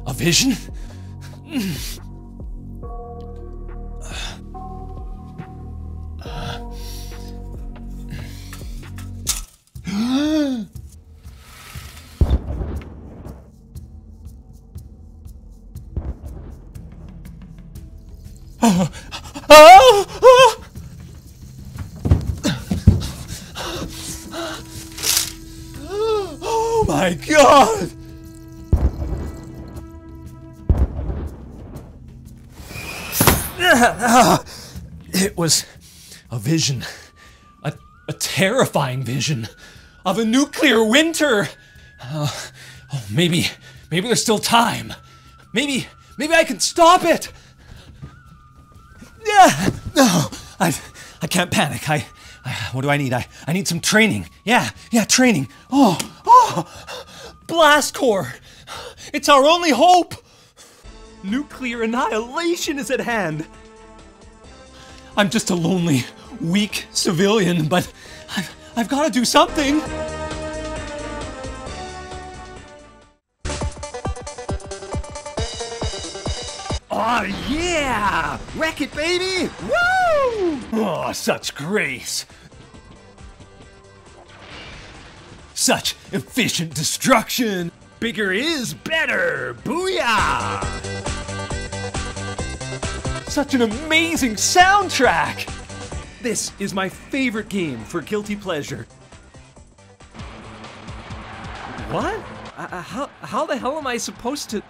A vision? Oh my God! It was a vision. A terrifying vision of a nuclear winter. Maybe there's still time. Maybe I can stop it. Yeah. No, I can't panic. What do I need? I need some training. Yeah, training. Blast core. It's our only hope. Nuclear annihilation is at hand. I'm just a lonely, weak civilian, but I've got to do something. Oh yeah! Wreck it, baby! Woo! Oh, such grace. Such efficient destruction. Bigger is better. Booyah! Such an amazing soundtrack. This is my favorite game for guilty pleasure. What? How the hell am I supposed to...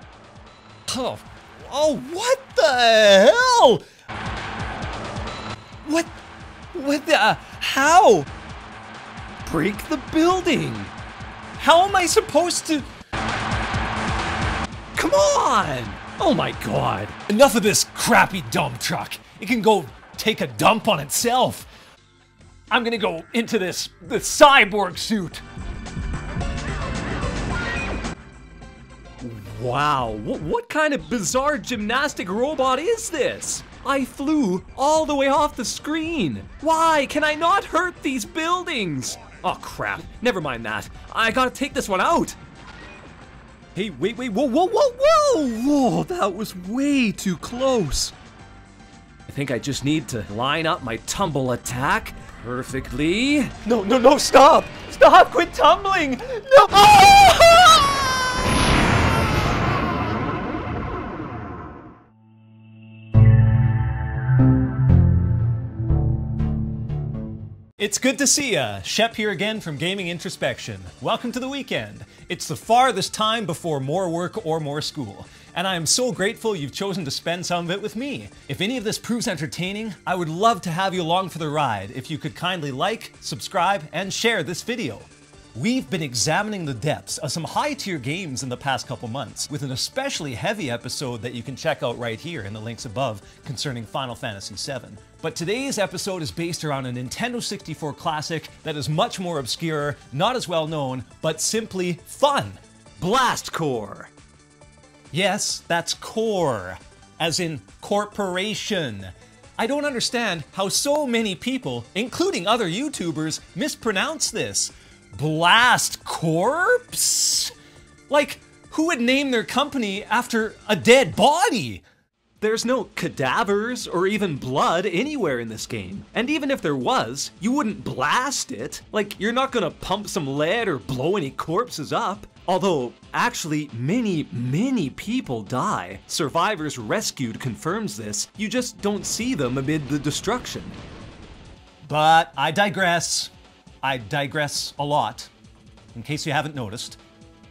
Oh, what the hell? What the... How? Break the building. How am I supposed to... Come on! Oh my God. Enough of this crappy dump truck. It can go take a dump on itself. I'm gonna go into the cyborg suit. Wow, what kind of bizarre gymnastic robot is this? I flew all the way off the screen. Why can I not hurt these buildings? Oh crap, never mind that. I gotta take this one out. Hey, wait, whoa, that was way too close. I think I just need to line up my tumble attack perfectly. No, stop! Stop, quit tumbling! No! Ah! It's good to see ya! Shep here again from Gaming Introspection. Welcome to the weekend. It's the farthest time before more work or more school, and I am so grateful you've chosen to spend some of it with me. If any of this proves entertaining, I would love to have you along for the ride if you could kindly like, subscribe, and share this video. We've been examining the depths of some high-tier games in the past couple months, with an especially heavy episode that you can check out right here in the links above concerning Final Fantasy VII. But today's episode is based around a Nintendo 64 classic that is much more obscure, not as well known, but simply fun. Blast Core. Yes, that's core, as in corporation. I don't understand how so many people, including other YouTubers, mispronounce this. Blast Corpse? Like, who would name their company after a dead body? There's no cadavers or even blood anywhere in this game. And even if there was, you wouldn't blast it. Like, you're not gonna pump some lead or blow any corpses up. Although, actually, many people die. Survivors Rescued confirms this. You just don't see them amid the destruction. But I digress. I digress a lot, in case you haven't noticed.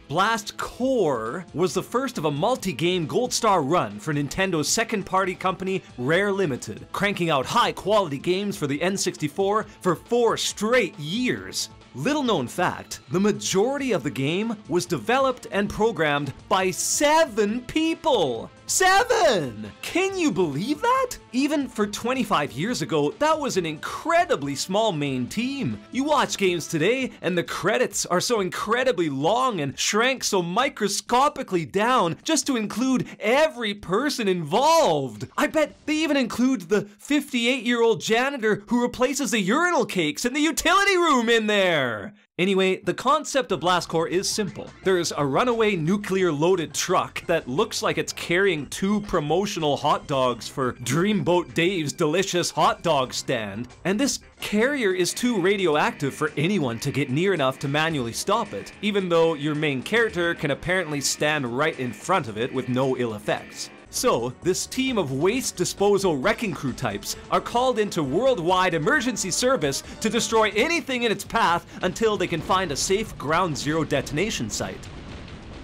Blast Core was the first of a multi-game gold star run for Nintendo's second-party company, Rare Limited, cranking out high-quality games for the N64 for 4 straight years. Little known fact, the majority of the game was developed and programmed by 7 people! 7! Can you believe that? Even for 25 years ago, that was an incredibly small main team. You watch games today, and the credits are so incredibly long and shrank so microscopically down just to include every person involved. I bet they even include the 58-year-old janitor who replaces the urinal cakes in the utility room in there. Anyway, the concept of Blast Corps is simple. There's a runaway nuclear-loaded truck that looks like it's carrying 2 promotional hot dogs for Dreamboat Dave's delicious hot dog stand, and this carrier is too radioactive for anyone to get near enough to manually stop it, even though your main character can apparently stand right in front of it with no ill effects. So, this team of waste disposal wrecking crew types are called into worldwide emergency service to destroy anything in its path until they can find a safe ground zero detonation site.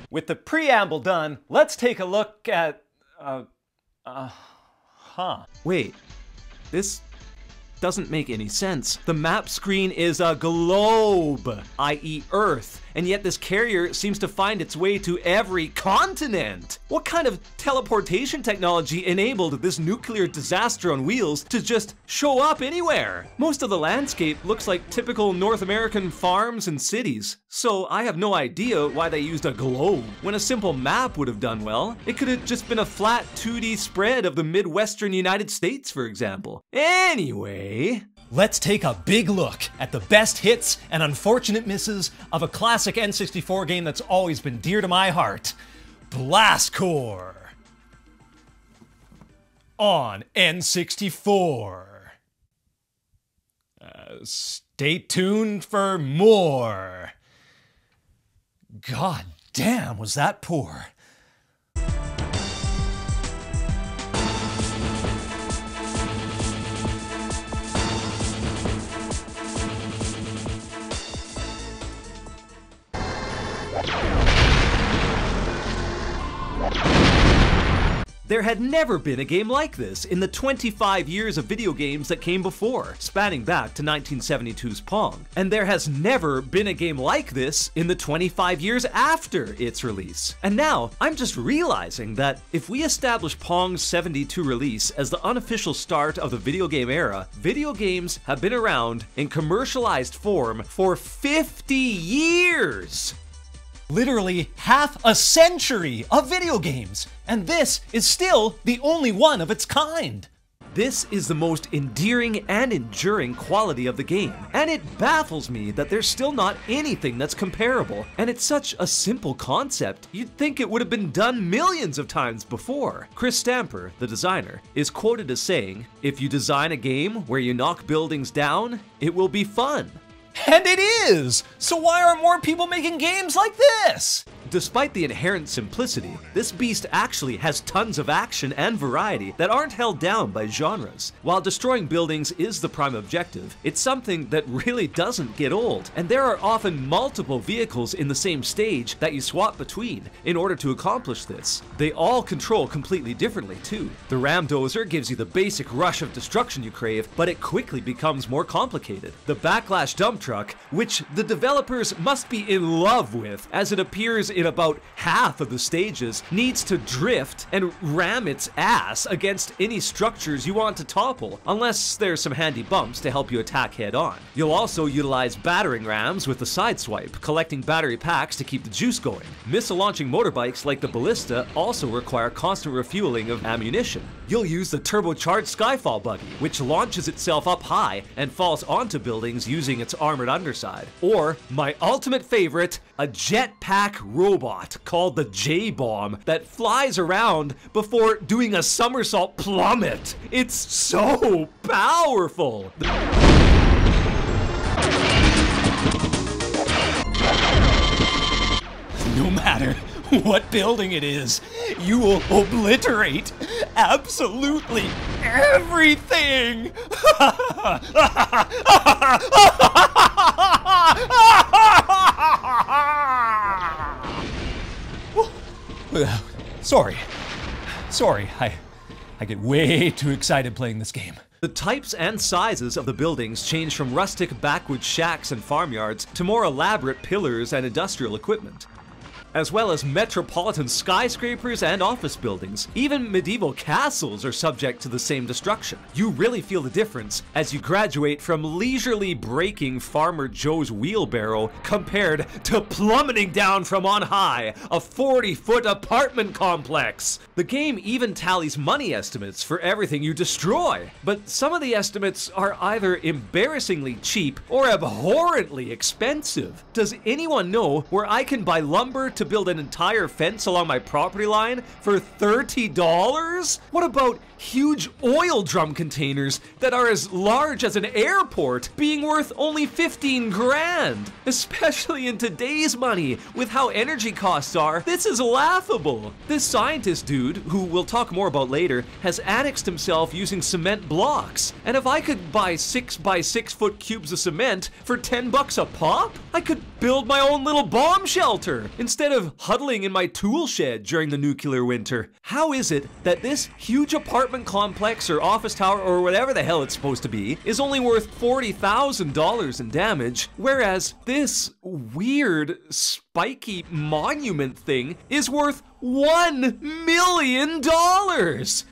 With the preamble done, let's take a look at... Wait, this doesn't make any sense. The map screen is a globe, i.e. Earth, and yet this carrier seems to find its way to every continent. What kind of teleportation technology enabled this nuclear disaster on wheels to just show up anywhere? Most of the landscape looks like typical North American farms and cities, so I have no idea why they used a globe when a simple map would have done well. It could have just been a flat 2D spread of the Midwestern United States, for example. Anyway, let's take a big look at the best hits and unfortunate misses of a classic N64 game that's always been dear to my heart, Blast Corps on N64. Stay tuned for more. God damn, was that poor. There had never been a game like this in the 25 years of video games that came before, spanning back to 1972's Pong. And there has never been a game like this in the 25 years after its release. And now, I'm just realizing that if we establish Pong's 72 release as the unofficial start of the video game era, video games have been around in commercialized form for 50 years! Literally half a century of video games, and this is still the only one of its kind. This is the most endearing and enduring quality of the game, and it baffles me that there's still not anything that's comparable. And it's such a simple concept, you'd think it would have been done millions of times before. Chris Stamper, the designer, is quoted as saying, "If you design a game where you knock buildings down, it will be fun." And it is! So why aren't more people making games like this? Despite the inherent simplicity, this beast actually has tons of action and variety that aren't held down by genres. While destroying buildings is the prime objective, it's something that really doesn't get old, and there are often multiple vehicles in the same stage that you swap between in order to accomplish this. They all control completely differently too. The Ram Dozer gives you the basic rush of destruction you crave, but it quickly becomes more complicated. The Backlash Dump Truck, which the developers must be in love with, as it appears in about half of the stages, needs to drift and ram its ass against any structures you want to topple, unless there's some handy bumps to help you attack head on. You'll also utilize battering rams with the sideswipe, collecting battery packs to keep the juice going. Missile-launching motorbikes like the Ballista also require constant refueling of ammunition. You'll use the turbocharged Skyfall buggy, which launches itself up high and falls onto buildings using its armored underside. Or, my ultimate favorite, a jetpack robot called the J-Bomb that flies around before doing a somersault plummet. It's so powerful! No matter what building it is, you will obliterate absolutely everything! Sorry, I get way too excited playing this game. The types and sizes of the buildings change from rustic backwoods shacks and farmyards to more elaborate pillars and industrial equipment. as well as metropolitan skyscrapers and office buildings. Even medieval castles are subject to the same destruction. You really feel the difference as you graduate from leisurely breaking Farmer Joe's wheelbarrow compared to plummeting down from on high, a 40-foot apartment complex. The game even tallies money estimates for everything you destroy, but some of the estimates are either embarrassingly cheap or abhorrently expensive. Does anyone know where I can buy lumber to build an entire fence along my property line for $30? What about huge oil drum containers that are as large as an airport being worth only 15 grand? Especially in today's money, with how energy costs are, this is laughable. This scientist dude, who we'll talk more about later, has annexed himself using cement blocks. And if I could buy 6 by 6 foot cubes of cement for $10 a pop, I could build my own little bomb shelter instead of huddling in my tool shed during the nuclear winter. How is it that this huge apartment complex or office tower or whatever the hell it's supposed to be is only worth $40,000 in damage, whereas this weird spiky monument thing is worth $1 million?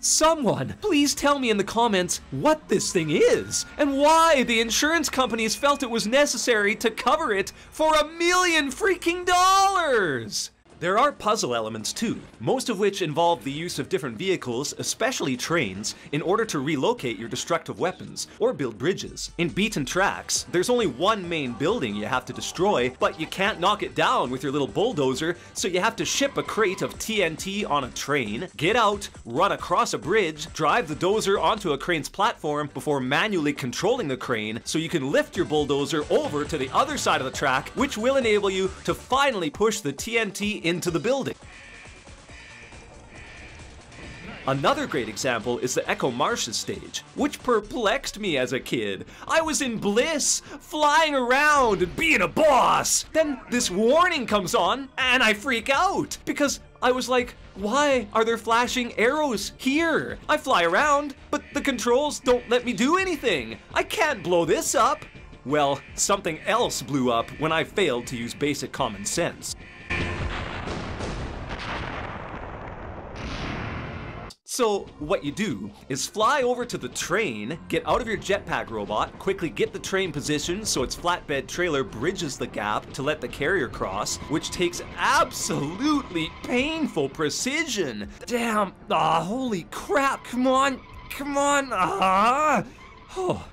Someone, please tell me in the comments what this thing is and why the insurance companies felt it was necessary to cover it for $1 million freaking dollars. There are puzzle elements too, most of which involve the use of different vehicles, especially trains, in order to relocate your destructive weapons or build bridges. In Beaten Tracks, there's only one main building you have to destroy, but you can't knock it down with your little bulldozer, so you have to ship a crate of TNT on a train, get out, run across a bridge, drive the dozer onto a crane's platform before manually controlling the crane so you can lift your bulldozer over to the other side of the track, which will enable you to finally push the TNT into the building. Another great example is the Echo Marshes stage, which perplexed me as a kid. I was in bliss, flying around and being a boss. Then this warning comes on and I freak out because I was like, why are there flashing arrows here? I fly around, but the controls don't let me do anything. I can't blow this up. Well, something else blew up when I failed to use basic common sense. So what you do is fly over to the train, get out of your jetpack robot, quickly get the train positioned so its flatbed trailer bridges the gap to let the carrier cross, which takes absolutely painful precision. Damn, holy crap, come on, Oh.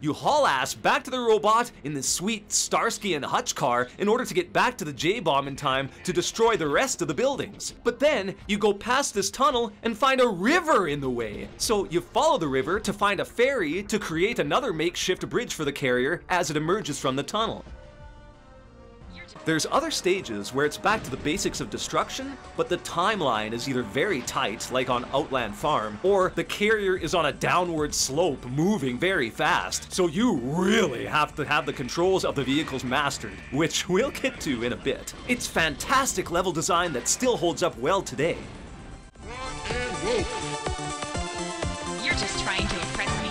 You haul ass back to the robot in this sweet Starsky and Hutch car in order to get back to the J-bomb in time to destroy the rest of the buildings. But then you go past this tunnel and find a river in the way. So you follow the river to find a ferry to create another makeshift bridge for the carrier as it emerges from the tunnel. There's other stages where it's back to the basics of destruction, but the timeline is either very tight, like on Outland Farm, or the carrier is on a downward slope, moving very fast, so you really have to have the controls of the vehicles mastered, which we'll get to in a bit. It's fantastic level design that still holds up well today. You're just trying to impress me.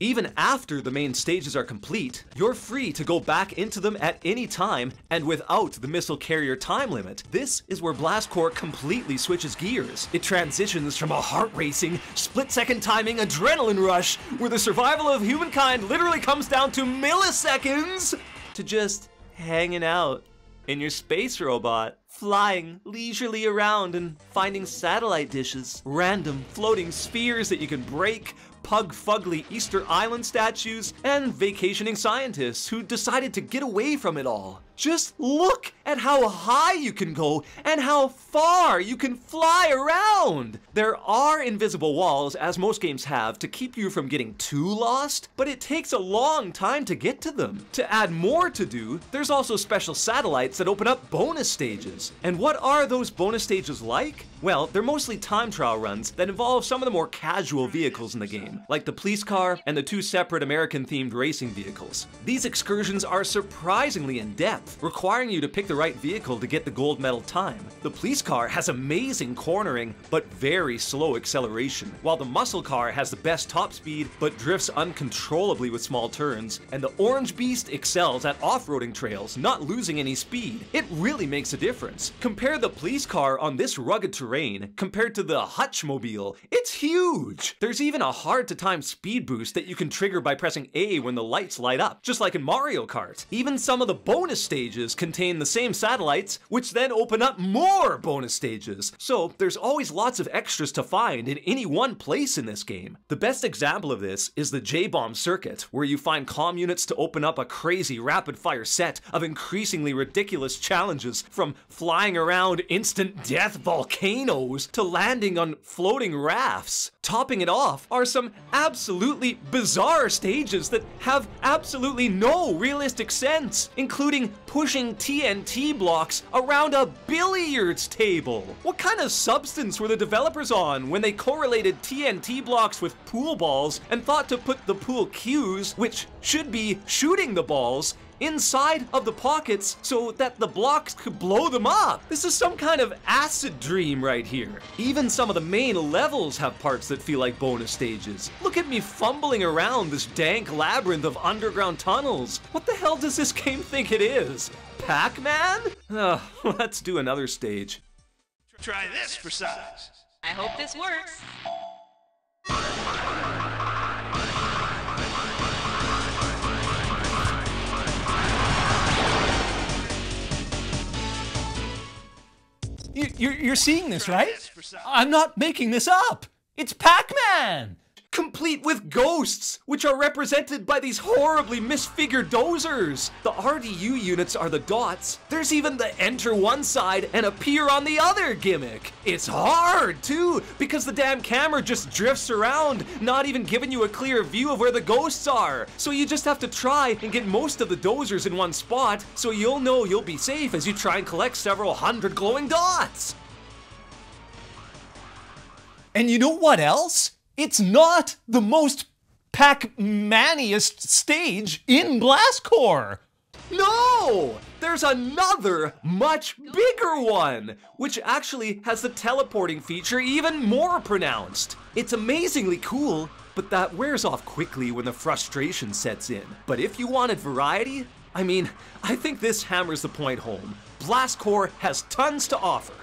Even after the main stages are complete, you're free to go back into them at any time and without the missile carrier time limit. This is where Blast Corps completely switches gears. It transitions from a heart-racing, split-second timing adrenaline rush where the survival of humankind literally comes down to milliseconds to just hanging out in your space robot, flying leisurely around and finding satellite dishes, random floating spheres that you can break, pug-fugly Easter Island statues, and vacationing scientists who decided to get away from it all. Just look at how high you can go and how far you can fly around. There are invisible walls, as most games have, to keep you from getting too lost, but it takes a long time to get to them. To add more to do, there's also special satellites that open up bonus stages. And what are those bonus stages like? Well, they're mostly time trial runs that involve some of the more casual vehicles in the game, like the police car and the two separate American-themed racing vehicles. These excursions are surprisingly in-depth, depth, requiring you to pick the right vehicle to get the gold medal time. The police car has amazing cornering, but very slow acceleration, while the muscle car has the best top speed, but drifts uncontrollably with small turns, and the orange beast excels at off-roading trails, not losing any speed. It really makes a difference. Compare the police car on this rugged terrain compared to the Hutchmobile. It's huge! There's even a hard-to-time speed boost that you can trigger by pressing A when the lights light up, just like in Mario Kart. Even some of the bonus stages contain the same satellites, which then open up more bonus stages. So there's always lots of extras to find in any one place in this game. The best example of this is the J-Bomb circuit, where you find comm units to open up a crazy rapid-fire set of increasingly ridiculous challenges, from flying around instant death volcanoes to landing on floating rafts. Topping it off are some absolutely bizarre stages that have absolutely no realistic sense, including pushing TNT blocks around a billiards table. What kind of substance were the developers on when they correlated TNT blocks with pool balls and thought to put the pool cues, which should be shooting the balls, inside of the pockets so that the blocks could blow them up? This is some kind of acid dream right here. Even some of the main levels have parts that feel like bonus stages. Look at me fumbling around this dank labyrinth of underground tunnels. What the hell does this game think it is? Pac-Man? Let's do another stage. Try this for size. I hope this works. You're seeing this, right? I'm not making this up. It's Pac-Man! Complete with ghosts, which are represented by these horribly misfigured dozers. The RDU units are the dots. There's even the enter one side and appear on the other gimmick. It's hard, too, because the damn camera just drifts around, not even giving you a clear view of where the ghosts are. So you just have to try and get most of the dozers in one spot, so you'll know you'll be safe as you try and collect several hundred glowing dots. And you know what else? It's not the most Pac-Maniest stage in Blast Corps. No! There's another, much bigger one, which actually has the teleporting feature even more pronounced. It's amazingly cool, but that wears off quickly when the frustration sets in. But if you wanted variety, I mean, I think this hammers the point home. Blast Corps has tons to offer.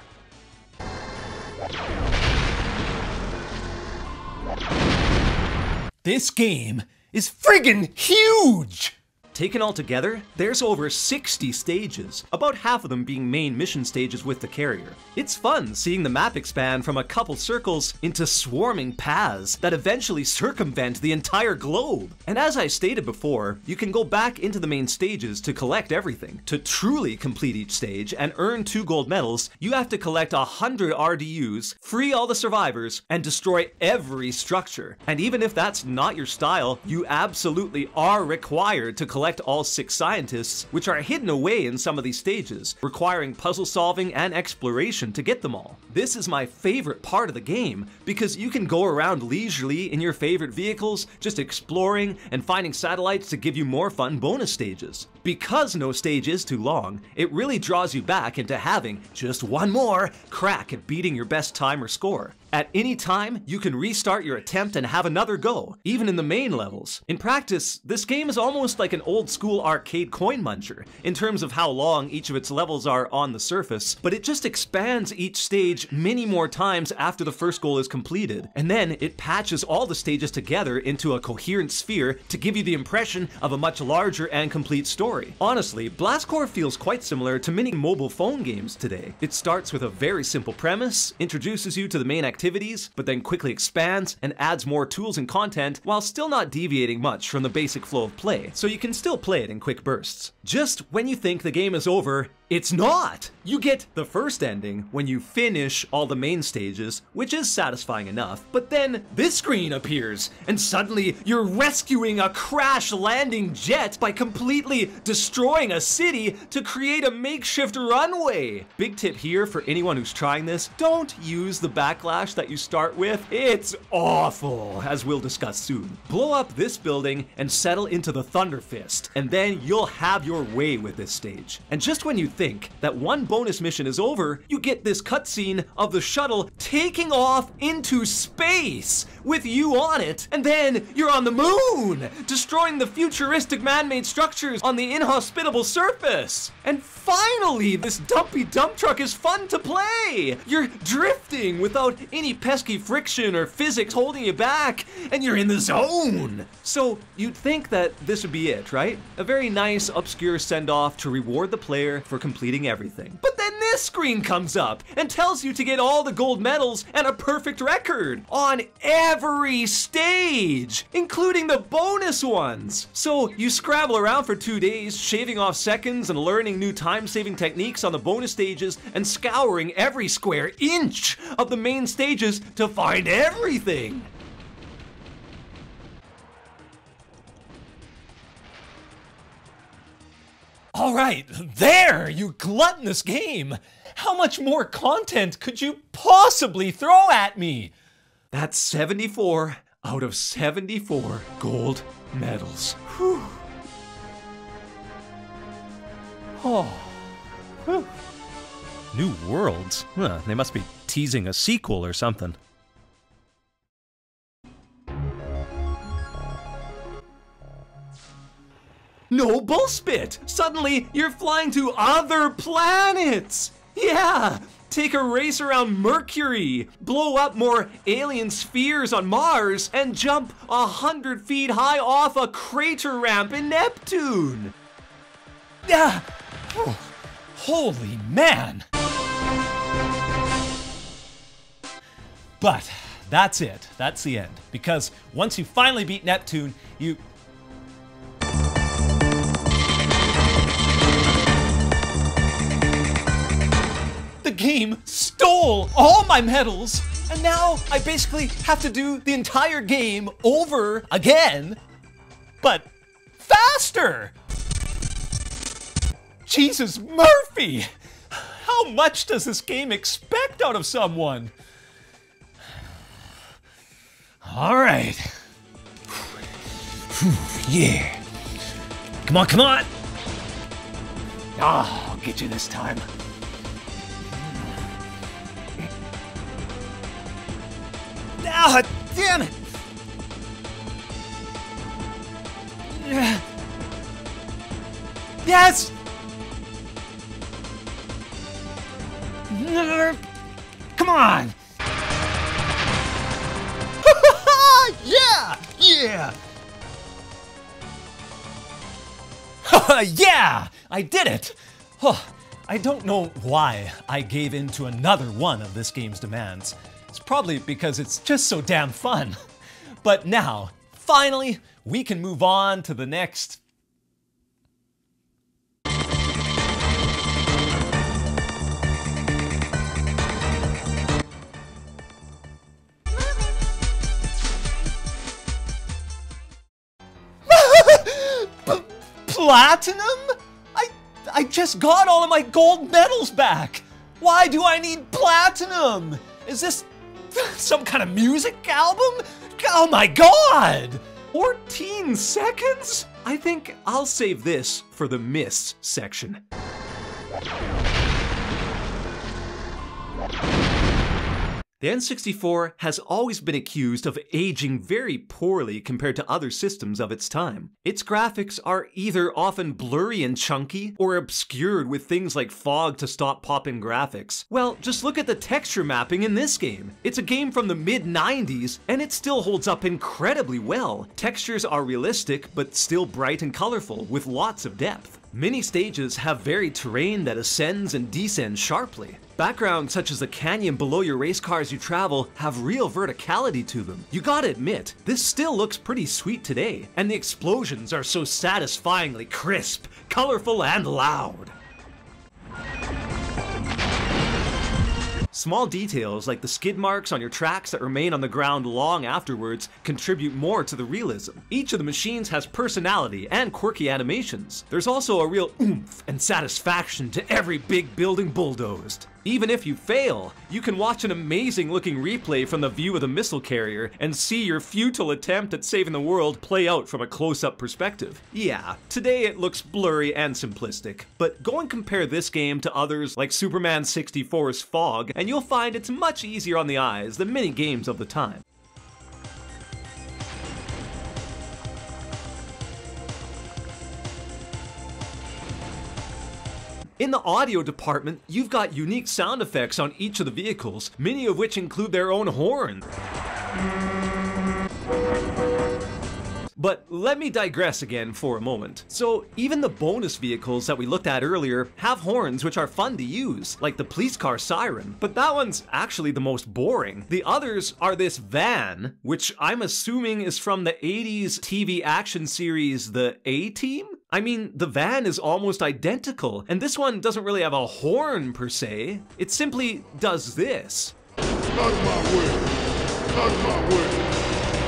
This game is friggin' huge! Taken all together, there's over 60 stages, about half of them being main mission stages with the carrier. It's fun seeing the map expand from a couple circles into swarming paths that eventually circumvent the entire globe. And as I stated before, you can go back into the main stages to collect everything. To truly complete each stage and earn 2 gold medals, you have to collect 100 RDUs, free all the survivors, and destroy every structure. And even if that's not your style, you absolutely are required to collect all 6 scientists, which are hidden away in some of these stages, requiring puzzle solving and exploration to get them all. This is my favorite part of the game, because you can go around leisurely in your favorite vehicles, just exploring and finding satellites to give you more fun bonus stages. Because no stage is too long, it really draws you back into having just one more crack at beating your best time or score. At any time, you can restart your attempt and have another go, even in the main levels. In practice, this game is almost like an old-school arcade coin muncher, in terms of how long each of its levels are on the surface, but it just expands each stage many more times after the first goal is completed, and then it patches all the stages together into a coherent sphere to give you the impression of a much larger and complete story. Honestly, Blast Corps feels quite similar to many mobile phone games today. It starts with a very simple premise, introduces you to the main activities, but then quickly expands and adds more tools and content while still not deviating much from the basic flow of play, so you can still play it in quick bursts. Just when you think the game is over, It's not! You get the first ending when you finish all the main stages, which is satisfying enough, but then this screen appears, and suddenly you're rescuing a crash-landing jet by completely destroying a city to create a makeshift runway. Big tip here for anyone who's trying this, don't use the backlash that you start with. It's awful, as we'll discuss soon. Blow up this building and settle into the Thunder Fist, and then you'll have your way with this stage. And just when you think that one bonus mission is over, you get this cutscene of the shuttle taking off into space with you on it, and then you're on the moon, destroying the futuristic man-made structures on the inhospitable surface. And finally, this dumpy dump truck is fun to play. You're drifting without any pesky friction or physics holding you back, and you're in the zone. So you'd think that this would be it, right? A very nice, obscure send-off to reward the player for completing everything. But then this screen comes up and tells you to get all the gold medals and a perfect record on every stage, including the bonus ones. So you scrabble around for 2 days, shaving off seconds and learning new time-saving techniques on the bonus stages and scouring every square inch of the main stages to find everything. All right, there, you gluttonous game. How much more content could you possibly throw at me? That's 74 out of 74 gold medals. Whew. Oh. Whew. New worlds? Huh, they must be teasing a sequel or something. No bullspit! Suddenly, you're flying to other planets! Yeah! Take a race around Mercury, blow up more alien spheres on Mars, and jump 100 feet high off a crater ramp in Neptune! Yeah! Oh, holy man! But that's it. That's the end. Because once you finally beat Neptune, you... The game stole all my medals, and now I basically have to do the entire game over again, but faster! Jesus Murphy! How much does this game expect out of someone? All right. Yeah. Come on, come on! Ah, I'll get you this time. Ah, damn it! Yes! Come on! Yeah! Yeah! Yeah! I did it! Oh, I don't know why I gave in to another one of this game's demands. It's probably because it's just so damn fun. But now, finally, we can move on to the next... Platinum? I just got all of my gold medals back! Why do I need platinum? Is this some kind of music album? Oh my god! 14 seconds? I think I'll save this for the miss section. The N64 has always been accused of aging very poorly compared to other systems of its time. Its graphics are either often blurry and chunky, or obscured with things like fog to stop pop-in graphics. Well, just look at the texture mapping in this game. It's a game from the mid-90s, and it still holds up incredibly well. Textures are realistic, but still bright and colorful, with lots of depth. Many stages have varied terrain that ascends and descends sharply. Backgrounds such as the canyon below your race car as you travel have real verticality to them. You gotta admit, this still looks pretty sweet today, and the explosions are so satisfyingly crisp, colorful, and loud. Small details like the skid marks on your tracks that remain on the ground long afterwards contribute more to the realism. Each of the machines has personality and quirky animations. There's also a real oomph and satisfaction to every big building bulldozed. Even if you fail, you can watch an amazing looking replay from the view of the missile carrier and see your futile attempt at saving the world play out from a close-up perspective. Yeah, today it looks blurry and simplistic, but go and compare this game to others like Superman 64's Fog, and you'll find it's much easier on the eyes than many games of the time. In the audio department, you've got unique sound effects on each of the vehicles, many of which include their own horn. But let me digress again for a moment. So even the bonus vehicles that we looked at earlier have horns which are fun to use, like the police car siren, but that one's actually the most boring. The others are this van, which I'm assuming is from the 80s TV action series The A-Team? I mean, the van is almost identical, and this one doesn't really have a horn per se. It simply does this. Out of my way! Out of my way!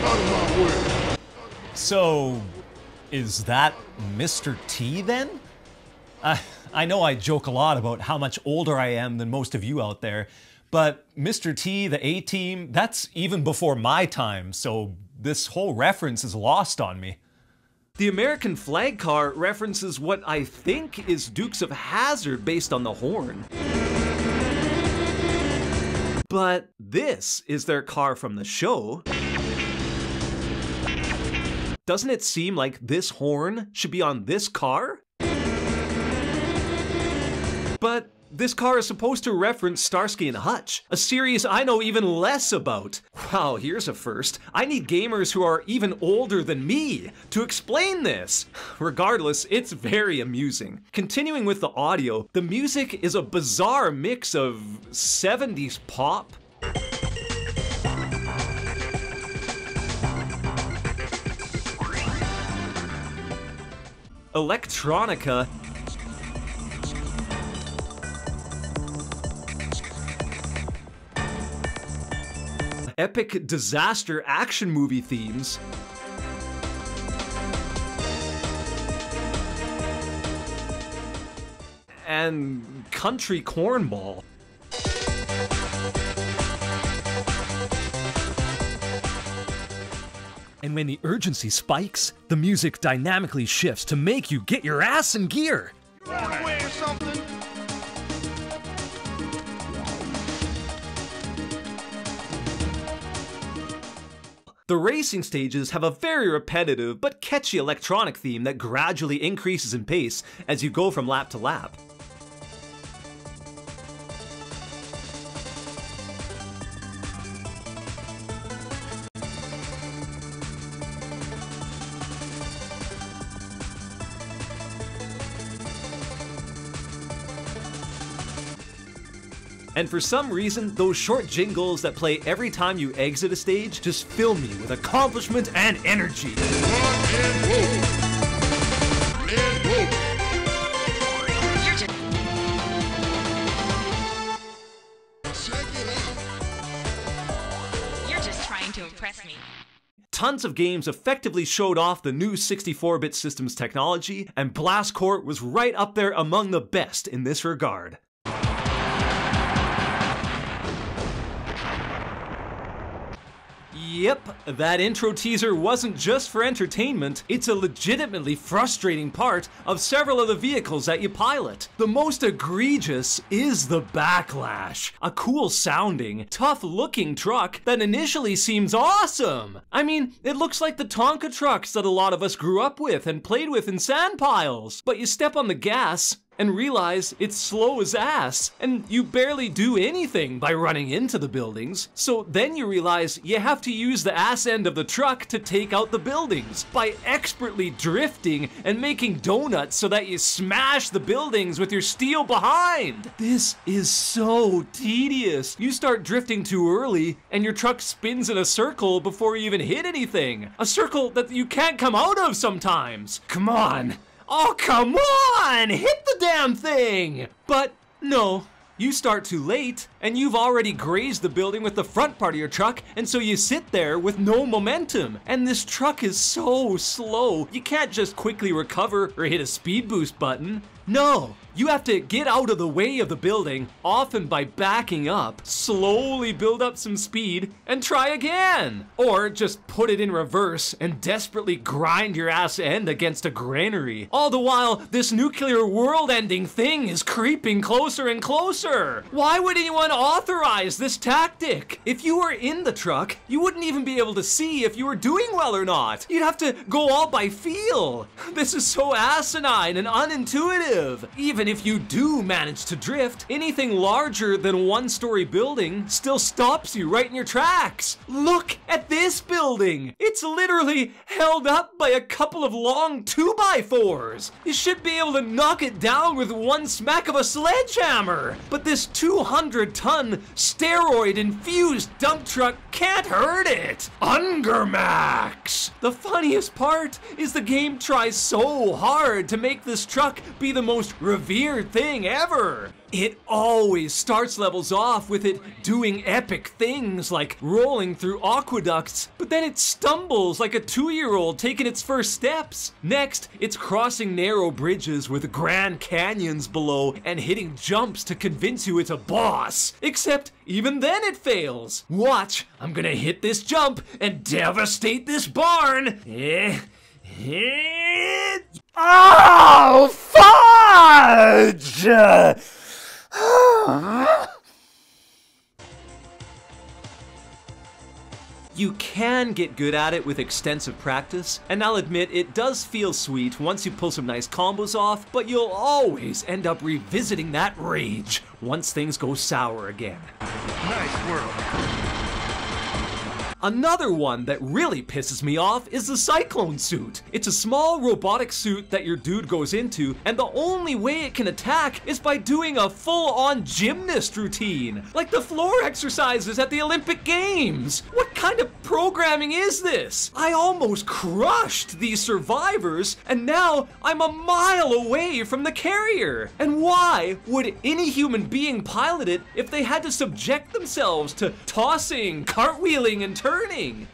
Out of my way! So, is that Mr. T then? I know I joke a lot about how much older I am than most of you out there, but Mr. T, the A-Team, that's even before my time, so this whole reference is lost on me. The American flag car references what I think is Dukes of Hazzard based on the horn. But this is their car from the show. Doesn't it seem like this horn should be on this car? But this car is supposed to reference Starsky and Hutch, a series I know even less about. Wow, here's a first. I need gamers who are even older than me to explain this. Regardless, it's very amusing. Continuing with the audio, the music is a bizarre mix of 70s pop, electronica, epic disaster action movie themes, and country cornball. And when the urgency spikes, the music dynamically shifts to make you get your ass in gear. You wanna wear something? The racing stages have a very repetitive but catchy electronic theme that gradually increases in pace as you go from lap to lap. And for some reason, those short jingles that play every time you exit a stage just fill me with accomplishment and energy. You're just trying to impress me. Tons of games effectively showed off the new 64-bit system's technology, and Blast Corps was right up there among the best in this regard. Yep, that intro teaser wasn't just for entertainment, it's a legitimately frustrating part of several of the vehicles that you pilot. The most egregious is the Backlash, a cool sounding, tough looking truck that initially seems awesome. I mean, it looks like the Tonka trucks that a lot of us grew up with and played with in sand piles. But you step on the gas and realize it's slow as ass, and you barely do anything by running into the buildings. So then you realize you have to use the ass end of the truck to take out the buildings by expertly drifting and making donuts so that you smash the buildings with your steel behind. This is so tedious. You start drifting too early and your truck spins in a circle before you even hit anything. A circle that you can't come out of sometimes. Come on. Oh, come on! Hit the damn thing! But no, You start too late, and you've already grazed the building with the front part of your truck, and so you sit there with no momentum. And this truck is so slow, you can't just quickly recover or hit a speed boost button. No, you have to get out of the way of the building, often by backing up, slowly build up some speed, and try again. Or just put it in reverse and desperately grind your ass end against a granary. All the while, this nuclear world-ending thing is creeping closer and closer. Why would anyone authorize this tactic? If you were in the truck, you wouldn't even be able to see if you were doing well or not. You'd have to go all by feel. This is so asinine and unintuitive. Even if you do manage to drift, anything larger than one-story building still stops you right in your tracks. Look at this building. It's literally held up by a couple of long 2x4s. You should be able to knock it down with one smack of a sledgehammer. But this 200-ton steroid-infused dump truck can't hurt it. Ungermax. The funniest part is the game tries so hard to make this truck be the most revered thing ever. It always starts levels off with it doing epic things like rolling through aqueducts, but then it stumbles like a 2-year-old taking its first steps. Next, it's crossing narrow bridges with grand canyons below and hitting jumps to convince you it's a boss. Except even then it fails. Watch, I'm gonna hit this jump and devastate this barn. Oh, fudge! You can get good at it with extensive practice, and I'll admit it does feel sweet once you pull some nice combos off, but you'll always end up revisiting that rage once things go sour again. Nice work. Another one that really pisses me off is the cyclone suit. It's a small robotic suit that your dude goes into, and the only way it can attack is by doing a full-on gymnast routine, like the floor exercises at the Olympic Games. What kind of programming is this? I almost crushed these survivors, and now I'm a mile away from the carrier. And why would any human being pilot it if they had to subject themselves to tossing, cartwheeling, and turning?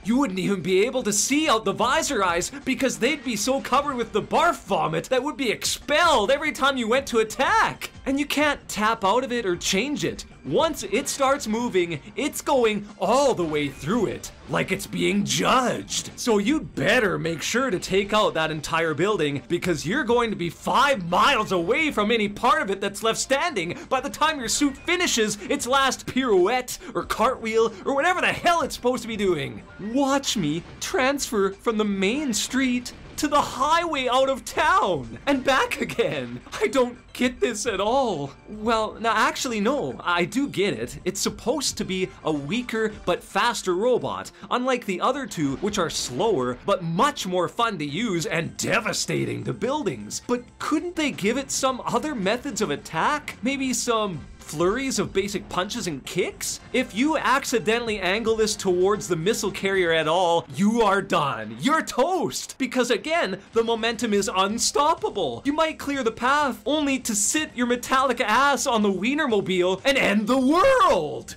You wouldn't even be able to see out the visor eyes because they'd be so covered with the barf vomit that would be expelled every time you went to attack. And you can't tap out of it or change it. Once it starts moving, it's going all the way through it, like it's being judged. So you'd better make sure to take out that entire building because you're going to be 5 miles away from any part of it that's left standing by the time your suit finishes its last pirouette or cartwheel or whatever the hell it's supposed to be doing. Watch me transfer from the main street to the highway out of town and back again. I don't get this at all. Well, now actually no, I do get it. It's supposed to be a weaker but faster robot, unlike the other two, which are slower but much more fun to use and devastating to buildings. But couldn't they give it some other methods of attack? Maybe some flurries of basic punches and kicks? If you accidentally angle this towards the missile carrier at all, you are done. You're toast. Because again, the momentum is unstoppable. You might clear the path only to sit your metallic ass on the Wienermobile and end the world.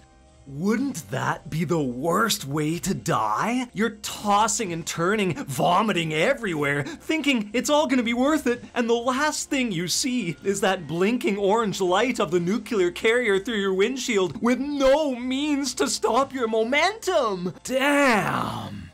Wouldn't that be the worst way to die? You're tossing and turning, vomiting everywhere, thinking it's all gonna be worth it, and the last thing you see is that blinking orange light of the nuclear carrier through your windshield with no means to stop your momentum. Damn.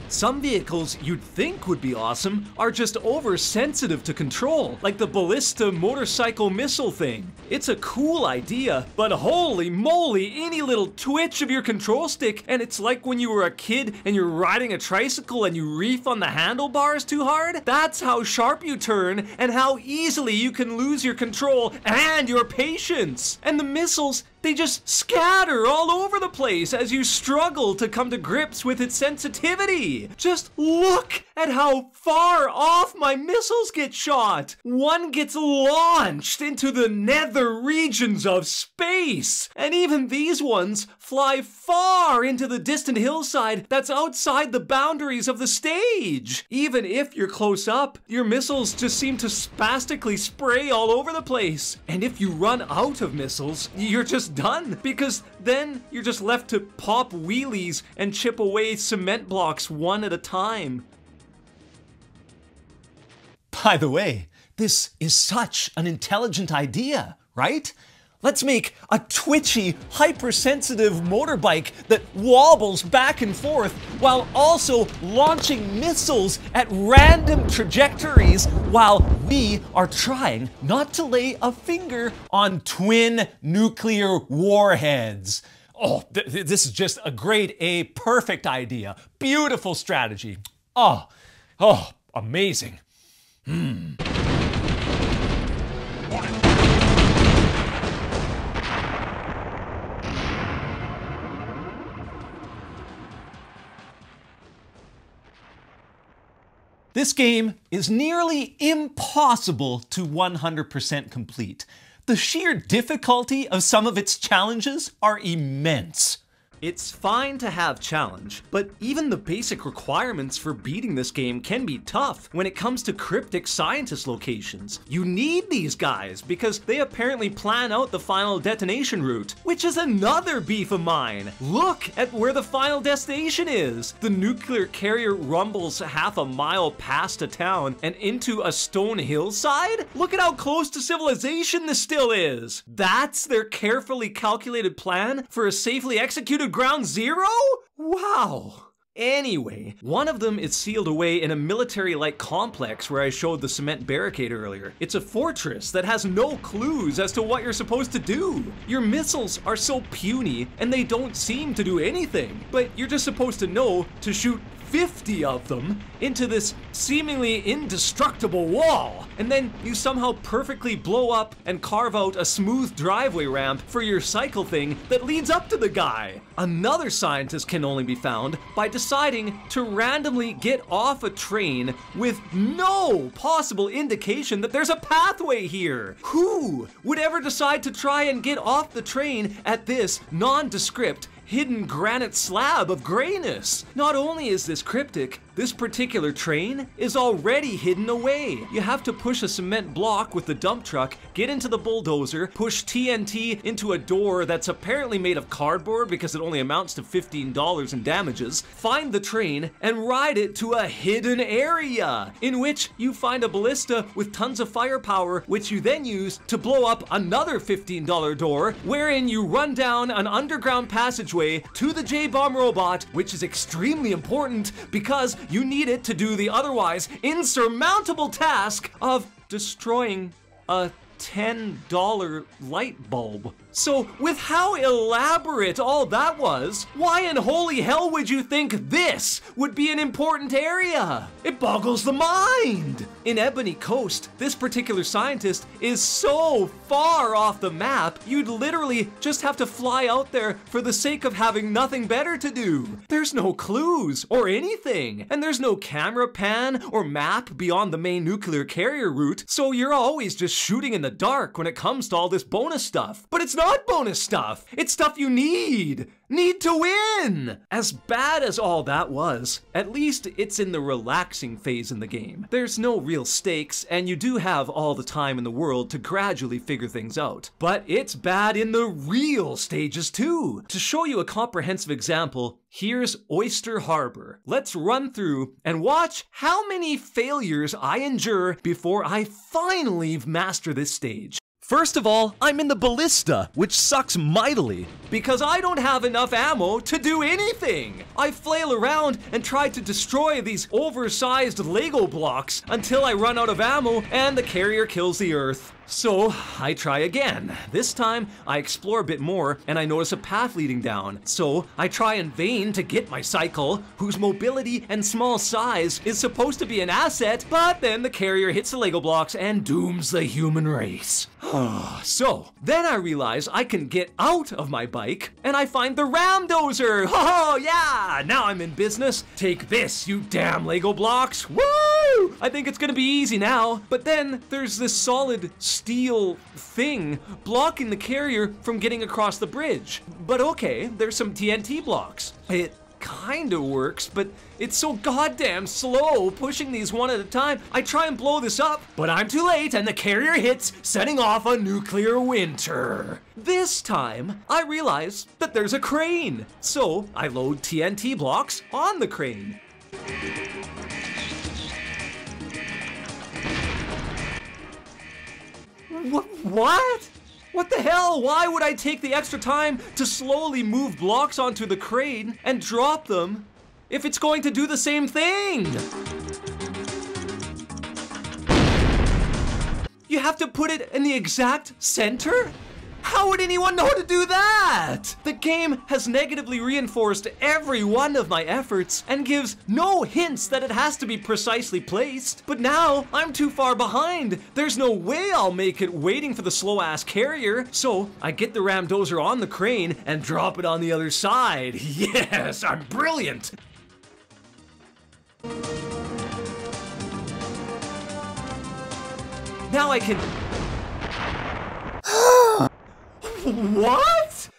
Some vehicles you'd think would be awesome are just oversensitive to control, like the ballista motorcycle missile thing. It's a cool idea, but holy moly, any little twitch of your control stick and it's like when you were a kid and you're riding a tricycle and you reef on the handlebars too hard. That's how sharp you turn and how easily you can lose your control and your patience. And the missiles They just scatter all over the place as you struggle to come to grips with its sensitivity. Just look at how far off my missiles get shot. One gets launched into the nether regions of space. And even these ones fly far into the distant hillside that's outside the boundaries of the stage. Even if you're close up, your missiles just seem to spastically spray all over the place. And if you run out of missiles, you're just done, because then you're just left to pop wheelies and chip away cement blocks one at a time. By the way, this is such an intelligent idea, right? Let's make a twitchy, hypersensitive motorbike that wobbles back and forth while also launching missiles at random trajectories while we are trying not to lay a finger on twin nuclear warheads. Oh, this is just a grade A perfect idea. Beautiful strategy. Oh, amazing. This game is nearly impossible to 100% complete. The sheer difficulty of some of its challenges are immense. It's fine to have challenge, but even the basic requirements for beating this game can be tough when it comes to cryptic scientist locations. You need these guys because they apparently plan out the final detonation route, which is another beef of mine. Look at where the final destination is. The nuclear carrier rumbles half a mile past a town and into a stone hillside? Look at how close to civilization this still is. That's their carefully calculated plan for a safely executed ground zero? Wow. Anyway, one of them is sealed away in a military-like complex where I showed the cement barricade earlier. It's a fortress that has no clues as to what you're supposed to do. Your missiles are so puny and they don't seem to do anything, but you're just supposed to know to shoot 50 of them into this seemingly indestructible wall. And then you somehow perfectly blow up and carve out a smooth driveway ramp for your cycle thing that leads up to the guy. Another scientist can only be found by deciding to randomly get off a train with no possible indication that there's a pathway here. Who would ever decide to try and get off the train at this nondescript hidden granite slab of grayness? Not only is this cryptic, this particular train is already hidden away. You have to push a cement block with the dump truck, get into the bulldozer, push TNT into a door that's apparently made of cardboard because it only amounts to $15 in damages, find the train, and ride it to a hidden area, in which you find a ballista with tons of firepower, which you then use to blow up another $15 door, wherein you run down an underground passageway to the J-Bomb robot, which is extremely important because you need it to do the otherwise insurmountable task of destroying a $10 light bulb. So with how elaborate all that was, why in holy hell would you think this would be an important area? It boggles the mind. In Ebony Coast, this particular scientist is so far off the map, you'd literally just have to fly out there for the sake of having nothing better to do. There's no clues or anything, and there's no camera pan or map beyond the main nuclear carrier route, so you're always just shooting in the dark when it comes to all this bonus stuff. But it's not bonus stuff. It's stuff you need to win. As bad as all that was, at least it's in the relaxing phase in the game. There's no real stakes, and you do have all the time in the world to gradually figure things out. But it's bad in the real stages too. To show you a comprehensive example, here's Oyster Harbor. Let's run through and watch how many failures I endure before I finally master this stage. First of all, I'm in the ballista, which sucks mightily, because I don't have enough ammo to do anything. I flail around and try to destroy these oversized Lego blocks until I run out of ammo and the carrier kills the Earth. So I try again. This time I explore a bit more and I notice a path leading down. So I try in vain to get my cycle, whose mobility and small size is supposed to be an asset, but then the carrier hits the Lego blocks and dooms the human race. So then I realize I can get out of my bike and I find the ram dozer. Oh yeah, now I'm in business. Take this, you damn Lego blocks. Woo! I think it's gonna be easy now. But then there's this solid steel thing blocking the carrier from getting across the bridge. But okay, there's some TNT blocks. It kinda works, but it's so goddamn slow pushing these one at a time. I try and blow this up, but I'm too late and the carrier hits, setting off a nuclear winter. This time, I realize that there's a crane. So I load TNT blocks on the crane. What? What the hell? Why would I take the extra time to slowly move blocks onto the crane and drop them if it's going to do the same thing? You have to put it in the exact center? How would anyone know to do that? The game has negatively reinforced every one of my efforts and gives no hints that it has to be precisely placed. But now I'm too far behind. There's no way I'll make it waiting for the slow-ass carrier. So I get the ram dozer on the crane and drop it on the other side. Yes, I'm brilliant. Now I can... What?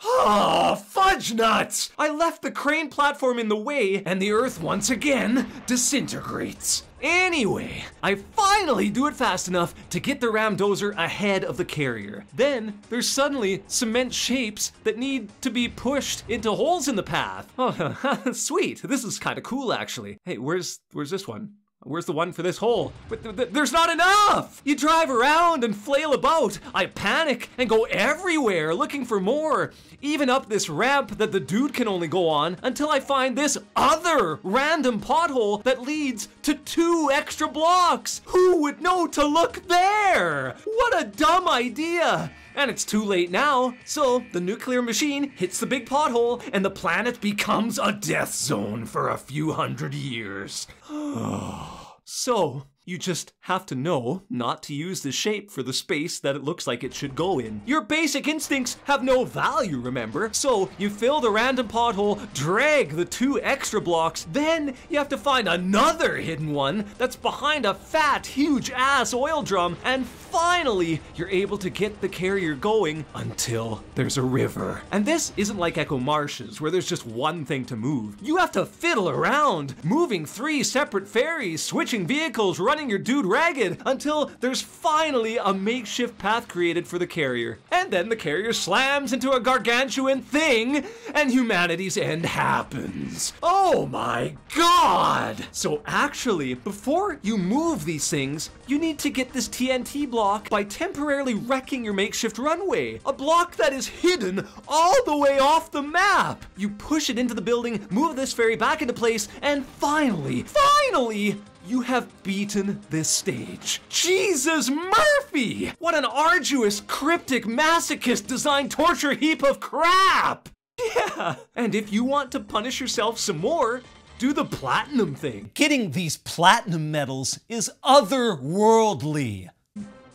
Ah, fudge nuts! I left the crane platform in the way and the earth once again disintegrates. Anyway, I finally do it fast enough to get the ram dozer ahead of the carrier. Then there's suddenly cement shapes that need to be pushed into holes in the path. Oh, sweet. This is kind of cool actually. Hey, where's this one? Where's the one for this hole? But there's not enough! You drive around and flail about. I panic and go everywhere looking for more. Even up this ramp that the dude can only go on until I find this other random pothole that leads to 2 extra blocks. Who would know to look there? What a dumb idea! And it's too late now, so the nuclear machine hits the big pothole and the planet becomes a death zone for a few hundred years. So, you just have to know not to use the shape for the space that it looks like it should go in. Your basic instincts have no value, remember? So, you fill the random pothole, drag the 2 extra blocks, then you have to find another hidden one that's behind a fat, huge ass oil drum, and finally, you're able to get the carrier going until there's a river. And this isn't like Echo Marshes, where there's just one thing to move. You have to fiddle around, moving 3 separate ferries, switching vehicles, running your dude ragged, until there's finally a makeshift path created for the carrier. And then the carrier slams into a gargantuan thing, and humanity's end happens. Oh my god! So actually, before you move these things, you need to get this TNT block by temporarily wrecking your makeshift runway. A block that is hidden all the way off the map. You push it into the building, move this ferry back into place, and finally, you have beaten this stage. Jesus Murphy! What an arduous, cryptic, masochist designed torture heap of crap! Yeah, and if you want to punish yourself some more, do the platinum thing. Getting these platinum medals is otherworldly.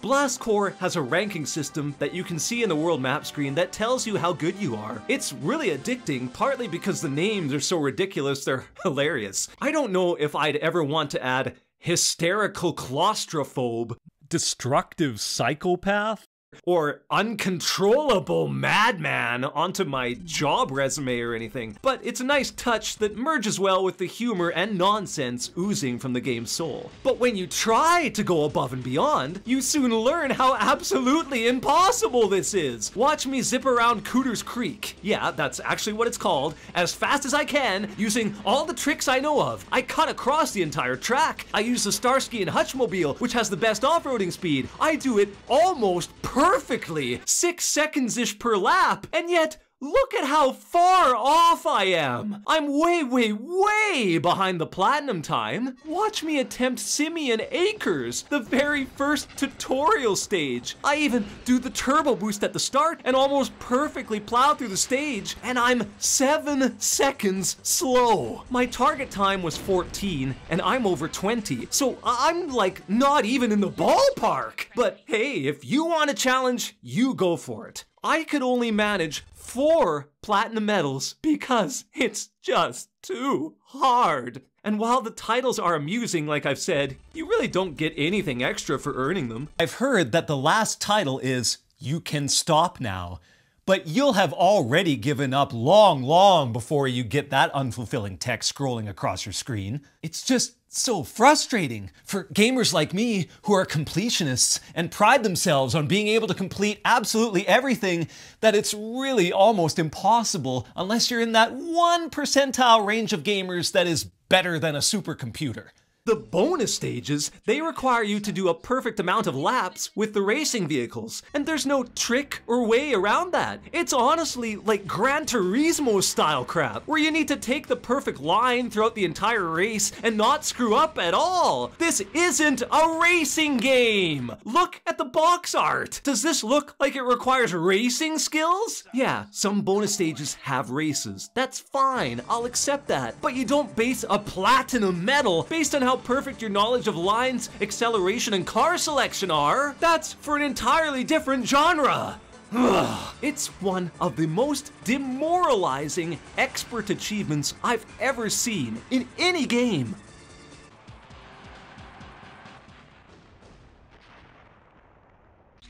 Blast Corps has a ranking system that you can see in the world map screen that tells you how good you are. It's really addicting, partly because the names are so ridiculous they're hilarious. I don't know if I'd ever want to add hysterical claustrophobe, destructive psychopath, or uncontrollable madman onto my job resume or anything, but it's a nice touch that merges well with the humor and nonsense oozing from the game's soul. But when you try to go above and beyond, you soon learn how absolutely impossible this is. Watch me zip around Cooter's Creek. Yeah, that's actually what it's called, as fast as I can, using all the tricks I know of. I cut across the entire track. I use the Starsky and Hutchmobile, which has the best off-roading speed. I do it almost perfectly, 6 seconds-ish per lap, and yet Look at how far off I am! I'm way behind the platinum time. Watch me attempt Simeon Acres, the very first tutorial stage. I even do the turbo boost at the start and almost perfectly plow through the stage, and I'm 7 seconds slow. My target time was 14, and I'm over 20, so I'm like not even in the ballpark. But hey, if you want a challenge, you go for it. I could only manage 4 platinum medals because it's just too hard. And while the titles are amusing, like I've said, you really don't get anything extra for earning them. I've heard that the last title is You Can Stop Now, but you'll have already given up long before you get that unfulfilling text scrolling across your screen. It's just so frustrating for gamers like me who are completionists and pride themselves on being able to complete absolutely everything that it's really almost impossible unless you're in that 1 percentile range of gamers that is better than a supercomputer. The bonus stages, they require you to do a perfect amount of laps with the racing vehicles, and there's no trick or way around that. It's honestly like Gran Turismo style crap, where you need to take the perfect line throughout the entire race and not screw up at all. This isn't a racing game! Look at the box art! Does this look like it requires racing skills? Yeah, some bonus stages have races. That's fine, I'll accept that. But you don't base a platinum medal based on how perfect your knowledge of lines, acceleration, and car selection are. That's for an entirely different genre. It's one of the most demoralizing expert achievements I've ever seen in any game.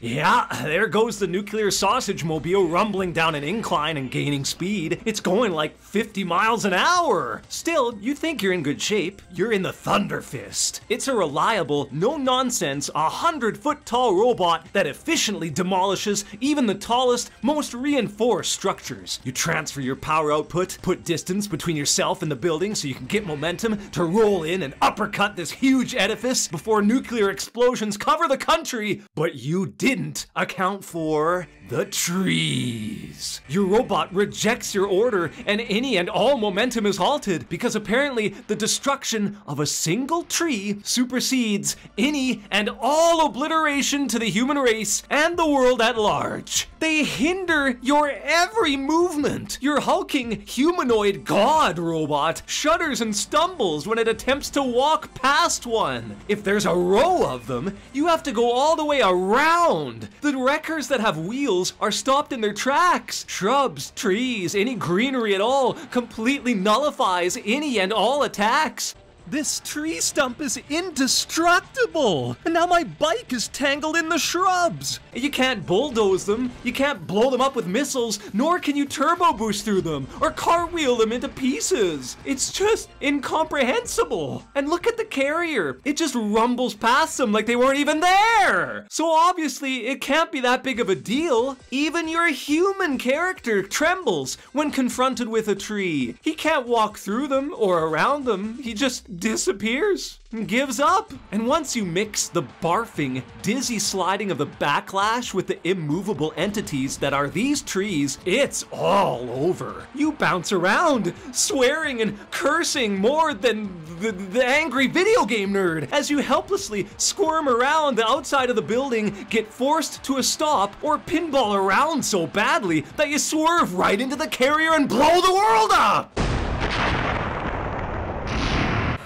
Yeah, there goes the nuclear sausage mobile rumbling down an incline and gaining speed. It's going like 50 miles an hour. Still, you think you're in good shape. You're in the Thunder Fist. It's a reliable, no-nonsense, 100-foot tall robot that efficiently demolishes even the tallest, most reinforced structures. You transfer your power output, put distance between yourself and the building so you can get momentum to roll in and uppercut this huge edifice before nuclear explosions cover the country. But you didn't account for the trees. Your robot rejects your order and any and all momentum is halted because apparently the destruction of a single tree supersedes any and all obliteration to the human race and the world at large. They hinder your every movement. Your hulking humanoid god robot shudders and stumbles when it attempts to walk past one. If there's a row of them, you have to go all the way around. The wreckers that have wheels are stopped in their tracks. Shrubs, trees, any greenery at all completely nullifies any and all attacks. This tree stump is indestructible, and now my bike is tangled in the shrubs. You can't bulldoze them, you can't blow them up with missiles, nor can you turbo boost through them, or cartwheel them into pieces. It's just incomprehensible. And look at the carrier. It just rumbles past them like they weren't even there. So obviously, it can't be that big of a deal. Even your human character trembles when confronted with a tree. He can't walk through them or around them. He just disappears and gives up. And once you mix the barfing, dizzy sliding of the backlash with the immovable entities that are these trees, it's all over. You bounce around, swearing and cursing more than the angry video game nerd as you helplessly squirm around the outside of the building, get forced to a stop, or pinball around so badly that you swerve right into the carrier and blow the world up.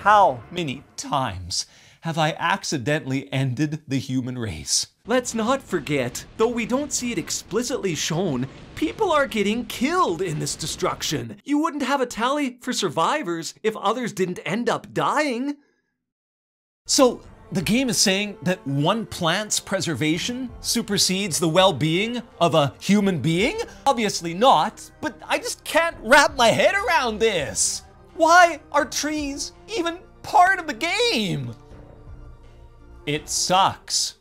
How many times have I accidentally ended the human race? Let's not forget, though we don't see it explicitly shown, people are getting killed in this destruction. You wouldn't have a tally for survivors if others didn't end up dying. So, the game is saying that one plant's preservation supersedes the well-being of a human being? Obviously not, but I just can't wrap my head around this. Why are trees even part of the game? It sucks.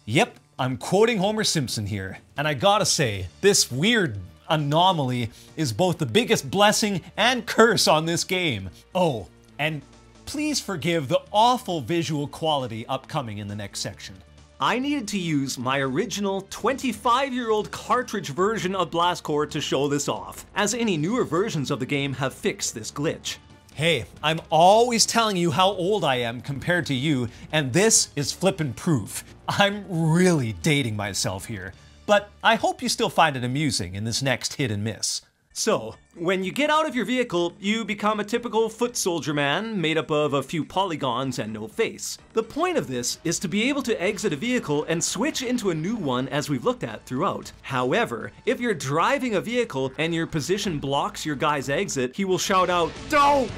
Yep, I'm quoting Homer Simpson here, and I gotta say, this weird anomaly is both the biggest blessing and curse on this game. Oh, and please forgive the awful visual quality upcoming in the next section. I needed to use my original 25-year-old cartridge version of Blast Corps to show this off, as any newer versions of the game have fixed this glitch. Hey, I'm always telling you how old I am compared to you, and this is flippin' proof. I'm really dating myself here. But I hope you still find it amusing in this next hit and miss. So, when you get out of your vehicle, you become a typical foot soldier man made up of a few polygons and no face. The point of this is to be able to exit a vehicle and switch into a new one as we've looked at throughout. However, if you're driving a vehicle and your position blocks your guy's exit, he will shout out, "Don't!"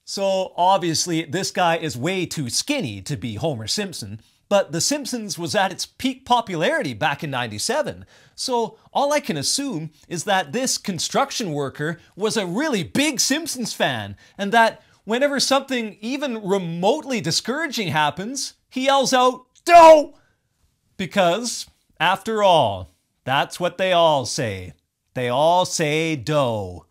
So obviously this guy is way too skinny to be Homer Simpson. But The Simpsons was at its peak popularity back in '97, so all I can assume is that this construction worker was a really big Simpsons fan, and that whenever something even remotely discouraging happens, he yells out, "Doh!" Because, after all, that's what they all say. They all say doh.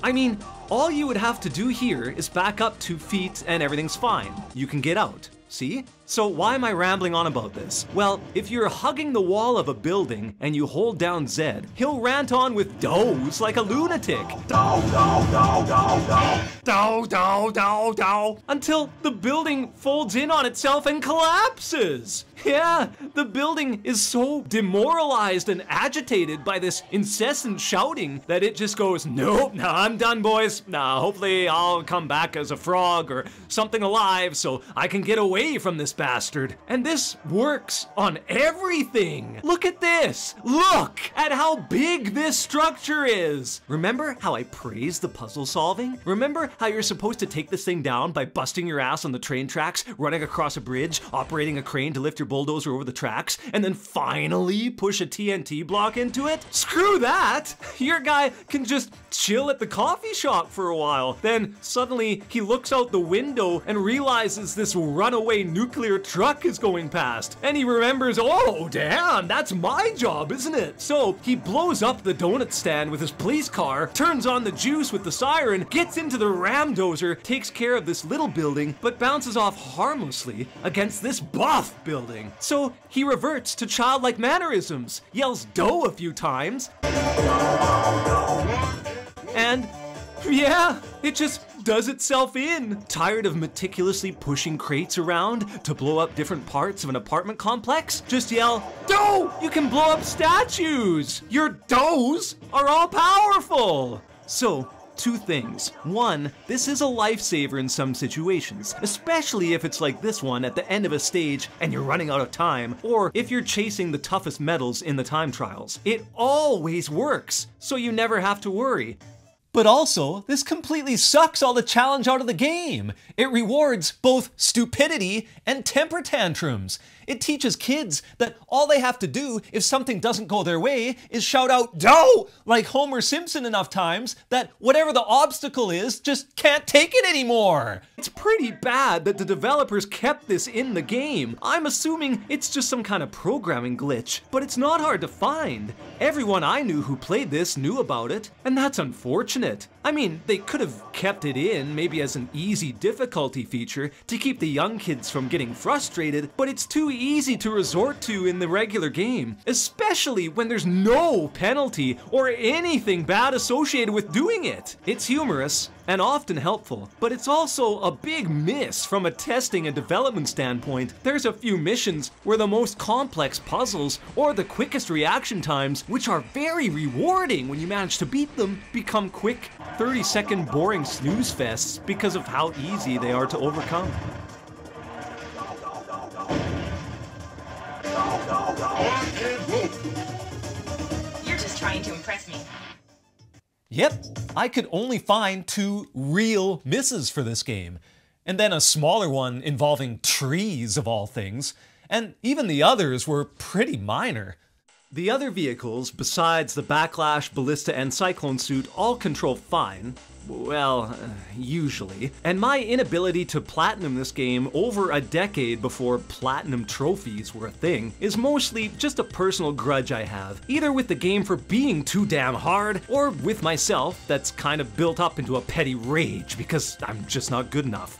I mean, all you would have to do here is back up 2 feet and everything's fine. You can get out. See? So why am I rambling on about this? Well, if you're hugging the wall of a building and you hold down Z, he'll rant on with dohs like a lunatic. Doh, doh, doh, doh, doh. Doh, doh, doh, doh. Until the building folds in on itself and collapses. Yeah, the building is so demoralized and agitated by this incessant shouting that it just goes, "Nope, nah, I'm done, boys. Nah, hopefully I'll come back as a frog or something alive so I can get away from this bastard." And this works on everything. Look at this. Look at how big this structure is. Remember how I praised the puzzle solving? Remember how you're supposed to take this thing down by busting your ass on the train tracks, running across a bridge, operating a crane to lift your bulldozer over the tracks, and then finally push a TNT block into it? Screw that! Your guy can just chill at the coffee shop for a while. Then suddenly he looks out the window and realizes this runaway nuclear truck is going past. And he remembers, oh damn, that's my job, isn't it? So he blows up the donut stand with his police car, turns on the juice with the siren, gets into the ramdozer, takes care of this little building, but bounces off harmlessly against this buff building. So he reverts to childlike mannerisms, yells dough a few times, and yeah, it just does itself in. Tired of meticulously pushing crates around to blow up different parts of an apartment complex? Just yell, "Dough! You can blow up statues! Your doughs are all powerful!" So, 2 things. 1, this is a lifesaver in some situations, especially if it's like this one at the end of a stage and you're running out of time, or if you're chasing the toughest medals in the time trials. It always works, so you never have to worry. But also, this completely sucks all the challenge out of the game. It rewards both stupidity and temper tantrums. It teaches kids that all they have to do if something doesn't go their way is shout out "Doh!" like Homer Simpson enough times that whatever the obstacle is just can't take it anymore. It's pretty bad that the developers kept this in the game. I'm assuming it's just some kind of programming glitch, but it's not hard to find. Everyone I knew who played this knew about it, and that's unfortunate. I mean, they could have kept it in, maybe as an easy difficulty feature to keep the young kids from getting frustrated, but it's too easy to resort to in the regular game, especially when there's no penalty or anything bad associated with doing it. It's humorous and often helpful, but it's also a big miss from a testing and development standpoint. There's a few missions where the most complex puzzles or the quickest reaction times, which are very rewarding when you manage to beat them, become quick 30-second boring snooze fests because of how easy they are to overcome. You're just trying to impress me. Yep, I could only find 2 real misses for this game, and then a smaller one involving trees of all things, and even the others were pretty minor. The other vehicles, besides the Backlash, Ballista, and Cyclone suit, all control fine. Well, usually. And my inability to platinum this game over a decade before platinum trophies were a thing is mostly just a personal grudge I have, either with the game for being too damn hard, or with myself that's kind of built up into a petty rage because I'm just not good enough.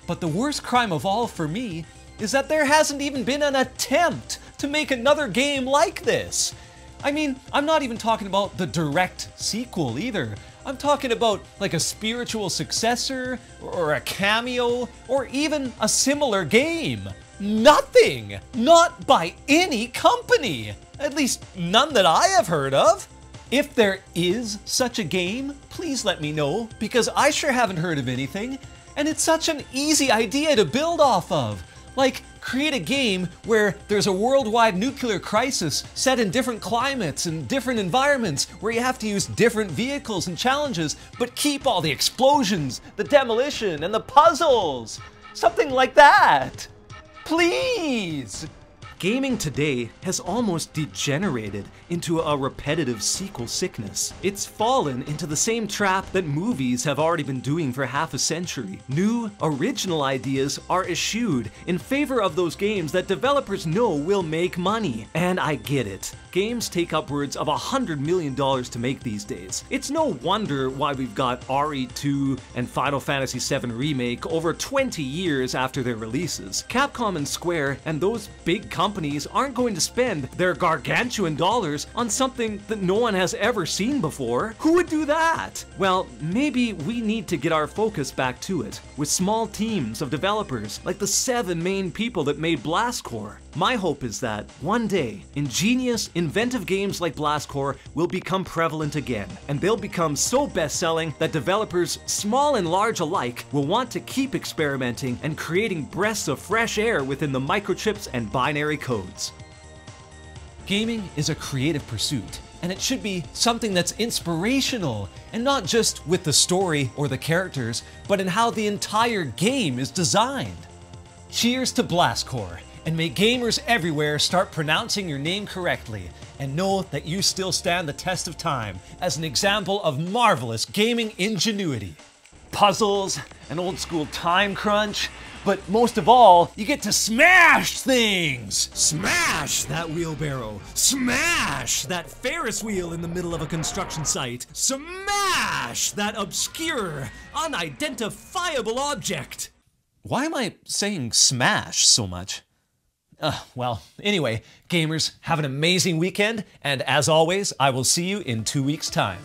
But the worst crime of all for me is that there hasn't even been an attempt to make another game like this. I mean, I'm not even talking about the direct sequel either. I'm talking about like a spiritual successor or a cameo or even a similar game. Nothing! Not by any company! At least none that I have heard of. If there is such a game, please let me know, because I sure haven't heard of anything. And it's such an easy idea to build off of. Like, create a game where there's a worldwide nuclear crisis set in different climates and different environments where you have to use different vehicles and challenges, but keep all the explosions, the demolition, and the puzzles. Something like that. Please! Gaming today has almost degenerated into a repetitive sequel sickness. It's fallen into the same trap that movies have already been doing for half a century. New, original ideas are eschewed in favor of those games that developers know will make money. And I get it. Games take upwards of $100 million to make these days. It's no wonder why we've got RE2 and Final Fantasy VII Remake over 20 years after their releases. Capcom and Square and those big companies aren't going to spend their gargantuan dollars on something that no one has ever seen before. Who would do that? Well, maybe we need to get our focus back to it, with small teams of developers like the 7 main people that made Blast Corps. My hope is that one day, ingenious, inventive games like Blast Corps will become prevalent again, and they'll become so best-selling that developers, small and large alike, will want to keep experimenting and creating breaths of fresh air within the microchips and binary codes. Gaming is a creative pursuit, and it should be something that's inspirational, and not just with the story or the characters, but in how the entire game is designed. Cheers to Blast Corps, and may gamers everywhere start pronouncing your name correctly, and know that you still stand the test of time as an example of marvelous gaming ingenuity. Puzzles, an old school time crunch, but most of all, you get to smash things! Smash that wheelbarrow! Smash that Ferris wheel in the middle of a construction site! Smash that obscure, unidentifiable object! Why am I saying smash so much? Well, anyway, gamers, have an amazing weekend, and as always, I will see you in 2 weeks' time.